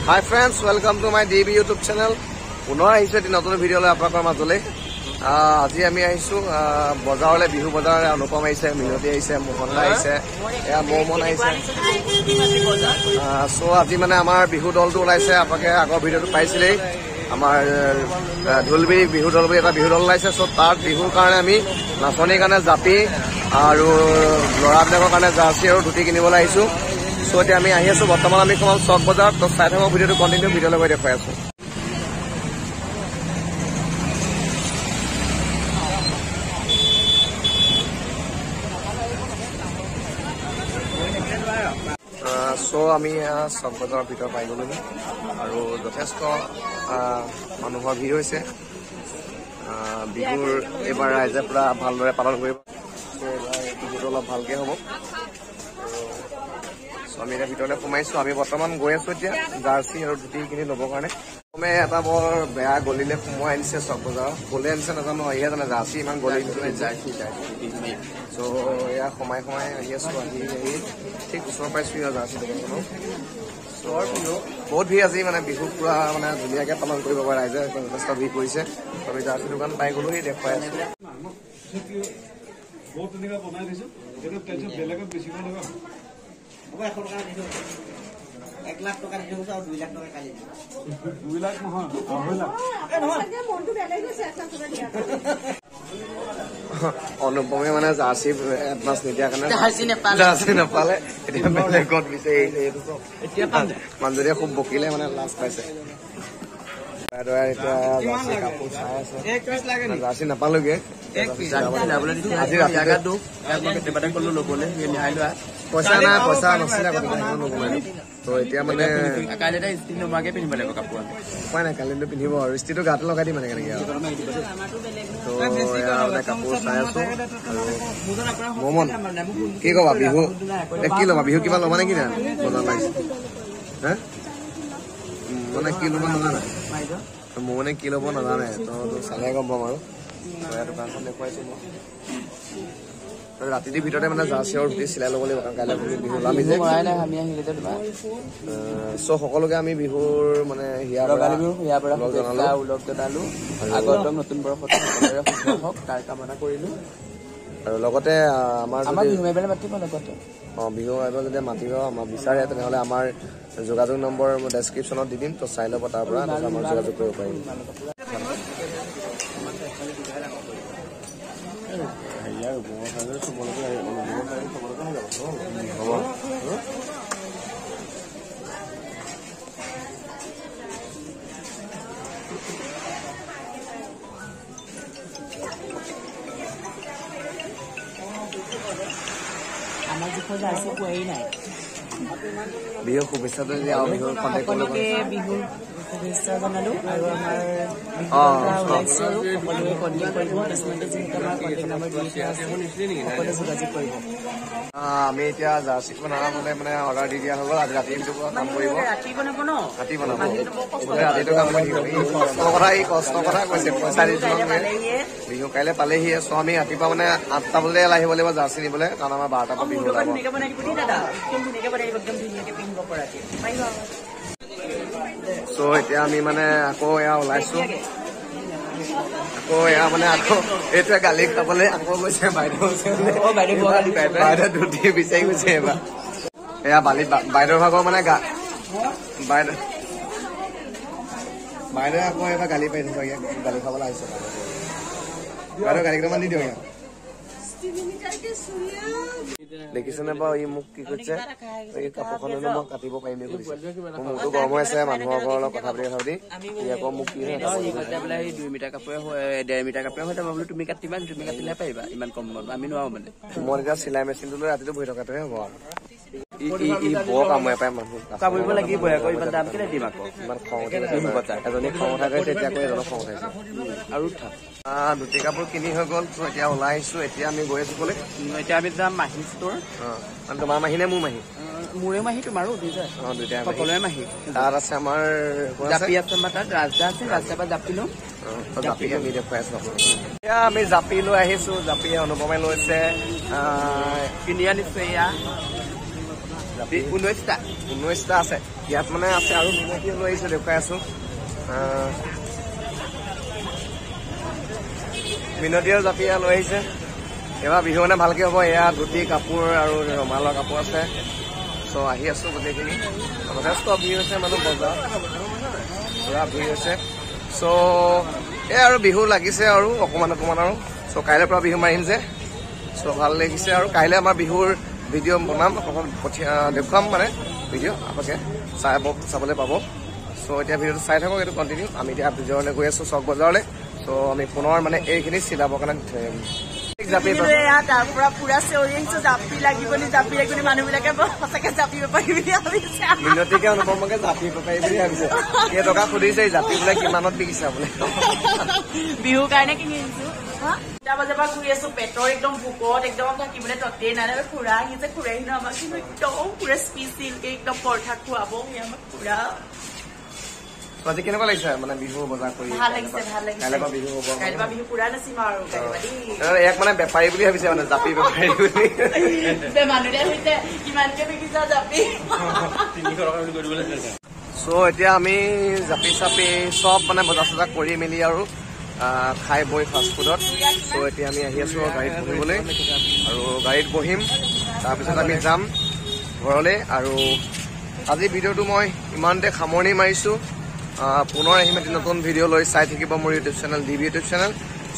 Hi friends, welcome to my DB YouTube channel. পুনৰ আহিছে এটি নতুন ভিডিঅ' লৈ আপোনালোকৰ মাজলৈ। আজি আমি আহিছো বজাৰলৈ, বিহু বজাৰলৈ। অনুপম আহিছে, মিনতি আহিছে, মোহন আহিছে, এয়া মৌমন আহিছে। সো আজি মানে আমাৰ বিহু দলটো ওলাইছে। আপোনালোকে আগৰ ভিডিঅ'টো পাইছিলেই। আমাৰ ঢোলবিৰি বিহু দল বুলি এটা বিহু দল ওলাইছে। সো তাত বিহুৰ কাৰণে আমি নাচনিৰ কাৰণে জাপি আৰু ল'ৰাবিলাকৰ কাৰণে জাৰ্চি আৰু ধুতি কিনিবলৈ আহিছো। সো এতিয়া আমি আহি আছো, বৰ্তমান আমি সোমাম চক বজাৰত। তো চাই থাকক ভিডিঅ'টো, কণ্টিনিউ ভিডিঅ' লগত দেখুৱাই আছো। সো আমি চক বজাৰৰ ভিতৰত পাই গ'লোহি আৰু যথেষ্ট মানুহৰ ভিৰ হৈছে। বিহুৰ এইবাৰ ৰাইজে পুৰা ভালদৰে পালন কৰিব। এইবাৰ বিহুটো অলপ ভালকে হ'ব। আমি এতিয়া ভিতৰলৈ সোমাইছো। আমি বৰ্তমান গৈ আছো এতিয়া জাৰ্চি আৰু ধুতি কিনি ল'বৰ কাৰণে। প্ৰথমে এটা বৰ বেয়া গলিলে সোমোৱাই আনিছে চক বজাৰত। গলে আনিছে নাজানো, ইহে জানে জাৰ্চি ইমান গলি জাৰ্চি। চ' এয়া সোমাই আহি আছো। আহি ঠিক ওচৰ পাইছো ইয়াৰ জাৰ্চি দোকানখনৰ। বহুত ভিৰ আজি, মানে বিহু পুৰা মানে ধুনীয়াকে পালন কৰিব পাৰে ৰাইজে। যথেষ্ট ভিৰ কৰিছে। আমি জাৰ্চি দোকান পাই গ'লো, দেখুৱাই আছো। বহুত ধুনীয়াকৈ বনাই দিছো। এইটো টেনচন বেলেগত বেছিব লগা হয়। 1 লাখ টকা দিছো আৰু 2 লাখ টকা কালি 2 লাখ নহয়, 2.5 লাখ। অনুপমে মানে জাৰ্চি এডভান্স নিদিয়াৰ কাৰণে জাৰ্চি নাপালে। এতিয়া বেলেগত বিচাৰি মানুহজনীয়ে খুব বকিলে, মানে লাজ পাইছে। এতিয়া জাৰ্চি কাপোৰ চাই আছে। জাৰ্চি নাপালোগে। পইচা নাই, পইচা নাছিলে। তো এতিয়া মানে উপায় নাই, কালিলৈ পিন্ধিব আৰু স্থিতিটো গাতে লগাই দিম মানে কেনেকে আৰু। তো মানে কাপোৰ চাই আছো। মমন কি কবা বিহু কি ল'বা? বিহু কিবা ল'বা নেকি? না বজাৰ লাগিছে হা? মানে কি ল'ব নাজানে, মোৰ মানে কি ল'ব নাজানে। তো চালে গম পাম আৰু। দোকানখন দেখুৱাইছো মই। ৰাতিটোৰ ভিতৰতে মানে জাৰ্চি আৰু ধুতি চিলাই ল'ব লাগিব, কাৰণ কাইলৈ বিহু ওলামি যে। চ' সকলোকে আমি বিহুৰ মানে হিয়াৰ পৰা জনালো নতুন বৰ্ষত তাৰ কামনা কৰিলো। আৰু লগতে আমাৰ বিহু মাৰিব যদি মাতিব আমাক বিচাৰে, তেনেহ'লে আমাৰ যোগাযোগ নম্বৰ মই ডেছক্ৰিপশ্যনত দি দিম। তো চাই ল'ব, তাৰ পৰা আমাৰ যোগাযোগ কৰিব পাৰিম। আমাৰ জোখৰ জাৰ্চি পোৱাই নাই। বিহু শুভেচ্ছাটো বিহুৰ সকলোকে বিহুৰ শুভেচ্ছা জনালো। আৰু আমাৰ ওলাইছো আৰু সকলোৱে কণ্টেক্ট কৰিব। কিছুমানে যিহেতু আমাৰ কণ্টেক্ট নম্বৰ দি থোৱা আছে, সকলোৱে যোগাযোগ কৰিব। আমি এতিয়া জাৰ্চি বনাবলৈ মানে অৰ্ডাৰ দি দিয়া হৈ গ'ল। আজি ৰাতিৰ ভিতৰত কাম কৰিব। ৰাতি বনাব ন? ৰাতি বনাব, ৰাতিটো কাম কৰিব। কষ্টৰ কথা কৈছে, পইচা দি বিহু কাইলৈ পালেহি। চ' আমি ৰাতিপুৱা মানে 8টা বজাতে আহিব লাগিব জাৰ্চি নিবলৈ, কাৰণ আমাৰ 12টাৰ পৰা বিহু ওলাব। চ' এতিয়া আমি মানে আকৌ এয়া ওলাইছো। আকৌ এয়া মানে আকৌ এইটোৱে গালি খাবলৈ আকৌ গৈছে বাইদেউ ধুতি বিচাৰি গৈছে এইবাৰ। এয়া বাইদেউৰ ভাগৰ মানে বাইদেউ আকৌ এবাৰ গালি পাই দিছে, গালি খাবলৈ আহিছে। বাইদেউ গালি কেইটামান দি দিওঁ ইয়াত। দেখিছেনে বাৰু ই মোক কি কৰিছে? এই কাপোৰখনো মই কাটিব পাৰিম বুলি কৈছে। মোৰ মূৰটো গৰম হৈ আছে মানুহৰ ঘৰৰ লগত কথা পাতি ই আকৌ মোক কি 2 মিটাৰ কাপোৰে 1.5 মিটাৰ কাপোৰে হৈ যাব বোলো। তুমি কাটিবা, তুমি কাটিলে পাৰিবা। ইমান কম আমি নোৱাৰো মানে। মই এতিয়া চিলাই মেচিনটো লৈ ৰাতিটো বহি থকাটোহে হ'ব আৰু। বৰ কামুৱাই পায় মানুহ, কামুৰিব লাগিবই আকৌ। ইমান দাম কেলে দিম আকৌ? ইমান খং উঠিছে, এজনী খং উঠাই গৈছে, এতিয়া আকৌ এজনৰ খং উঠাইছে আৰু ধুতি কাপোৰ কিনি হৈ গ'ল। তো এতিয়া ওলাই আহিছো। এতিয়া আমি গৈ আছো ক'লে? এতিয়া আমি যাম মাহী ষ্ট'ৰ। মানে তোমাৰ মাহী নে মোৰ মাহী? মোৰে মাহী, তোমাৰো দুইটাই। সকলোৰে মাহী। তাত আছে আমাৰ জাপি আছে, আমাৰ তাত ৰাজদা আছে। ৰাজদাৰ পৰা জাপি লওঁ। জাপি আমি দেখুৱাই আছো আপোনালোকক। এতিয়া আমি জাপি লৈ আহিছো। জাপি অনুপমে লৈছে, কিনি আনিছো। এয়া জাপি 19টা আছে ইয়াত মানে আছে আৰু মিনতি লৈ আহিছে দেখুৱাই আছো মিনতি আৰু জাপি লৈ আহিছে এবাৰ বিহু মানে ভালকে হ'ব এয়া ধুতি কাপোৰ আৰু ৰমালৰ কাপোৰ আছে চ' আহি আছো গোটেইখিনি যথেষ্ট ভিৰ হৈছে মানুহ বজাৰ পুৰা ভিৰ হৈছে চ' এই আৰু বিহু লাগিছে আৰু অকণমান আৰু চ' কাইলৈৰ পৰা বিহু মাৰিম যে চ' ভাল লাগিছে আৰু কাইলৈ আমাৰ বিহুৰ ভিডিঅ' বনাম দেখুৱাম মানে ভিডিঅ' আপোনালোকে চাবলৈ পাব চ' এতিয়া ভিডিঅ'টো চাই থাকক এইটো কণ্টিনিউ আমি এতিয়া ভিডিঅ'লৈ গৈ আছো চক বজাৰলৈ চ' আমি পুনৰ মানে এইখিনি চিলাবৰ কাৰণে থৈ আহিম তাৰ পৰা পুৰা চিঞৰি আহিছো জাপি লাগিব মানুহবিলাকে সঁচাকে জাপিব পাৰি বুলি ভাবিছে মিনতিকে অনুপমকে জাপিব পাৰি বুলি ভাবিছে কেইটকা সুধিছে জাপি বোলে কিমানত বিকিছে আপুনি বিহুৰ কাৰণে কিনি আনিছো 3টা বজাৰ পৰা ঘূৰি আছো পেটৰ একদম ভোকত একদম থাকিবলৈ ততেই নাই খুৰা আহিছে খুৰাই আহিলে আমাক কিন্তু একদম পুৰা স্পেচিয়েলকে একদম পৰঠা খুৱাব আমাক পুৰা আজি কেনেকুৱা লাগিছে মানে বিহু বজাৰ কৰি ভাল লাগিছে কাইলৈ পৰা বিহু হ'ব কাইলৈ পৰা বিহু পুৰা নাচিম আৰু ইয়াক মানে বেপাৰী বুলি ভাবিছে মানে জাপি বেপাৰী বুলি মানুহে হৈছে কিমানকে বিকিছা জাপি 300 টকা বুলি কৈ দিবলৈ চ' এতিয়া আমি জাপি চাপি চব মানে বজাৰ চজাৰ কৰি মেলি আৰু খাই বৈ ফাষ্টফুডত চ' এতিয়া আমি আহি আছো গাড়ীত বহিবলৈ আৰু গাড়ীত বহিম তাৰপিছত আমি যাম ঘৰলৈ আৰু আজি ভিডিঅ'টো মই ইমানতে সামৰণি মাৰিছো পুনৰ আহিম এটি নতুন ভিডিঅ' লৈ চাই থাকিব মোৰ YouTube channel DB YouTube channel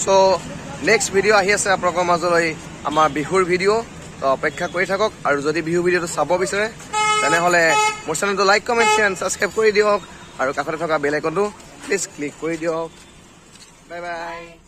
চ' নেক্সট ভিডিঅ' আহি আছে আপোনালোকৰ মাজলৈ আমাৰ বিহুৰ ভিডিঅ' তো অপেক্ষা কৰি থাকক আৰু যদি বিহু ভিডিঅ'টো চাব বিচাৰে তেনেহ'লে মোৰ চেনেলটো like comment share and subscribe কৰি দিয়ক আৰু কাষতে থকা বেল আইকনটো প্লিজ ক্লিক কৰি দিয়ক বাই বাই